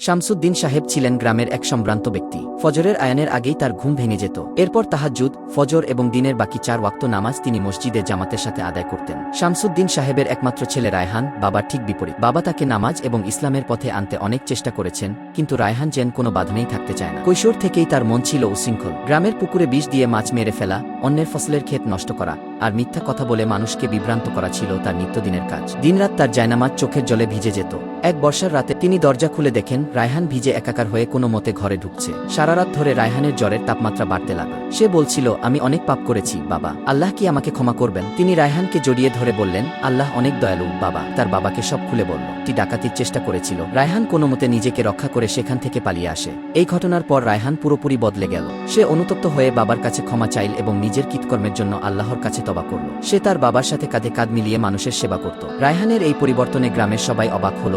শামসুদ্দিন সাহেব ছিলেন গ্রামের এক সম্ভ্রান্ত ব্যক্তি। ফজরের আয়ানের আগেই তার ঘুম ভেঙে যেত। এরপর তাহাজ্জুদ, ফজর এবং দিনের বাকি 4 ওয়াক্ত নামাজ তিনি মসজিদে জামাতের সাথে আদায় করতেন। শামসুদ্দিন সাহেবের একমাত্র ছেলে রায়হান বাবার ঠিক বিপরীত। বাবা তাকে নামাজ এবং ইসলামের পথে আনতে অনেক চেষ্টা করেছেন, কিন্তু রায়হান যেন কোনো বাধনেই থাকতে চায় না। কৈশোর থেকেই তার মন ছিল উশৃঙ্খল। গ্রামের পুকুরে বিষ দিয়ে মাছ মেরে ফেলা, অন্যের ফসলের ক্ষেত নষ্ট করা আর মিথ্যা কথা বলে মানুষকে বিভ্রান্ত করা ছিল তার নিত্যদিনের কাজ। দিনরাত তার জায়নামাজ চোখের জলে ভিজে যেত। এক বর্ষার রাতে তিনি দরজা খুলে দেখেন রায়হান ভিজে একাকার হয়ে কোনো মতে ঘরে ঢুকছে। সারা রাত ধরে রায়হানের জ্বরের তাপমাত্রা বাড়তে লাগল। সে বলছিল, আমি অনেক পাপ করেছি বাবা, আল্লাহ কি আমাকে ক্ষমা করবেন? তিনি রায়হানকে জড়িয়ে ধরে বললেন, আল্লাহ অনেক দয়ালু বাবা। তার বাবাকে সব খুলে বলল। টি ডাকাতির চেষ্টা করেছিল। রায়হান কোনো মতে নিজেকে রক্ষা করে সেখান থেকে পালিয়ে আসে। এই ঘটনার পর রায়হান পুরোপুরি বদলে গেল। সে অনুতপ্ত হয়ে বাবার কাছে ক্ষমা চাইল এবং নিজের কৃতকর্মের জন্য আল্লাহর কাছে তওবা করল। সে তার বাবার সাথে কাঁধে কাঁধ মিলিয়ে মানুষের সেবা করত। রায়হানের এই পরিবর্তনে গ্রামের সবাই অবাক হল।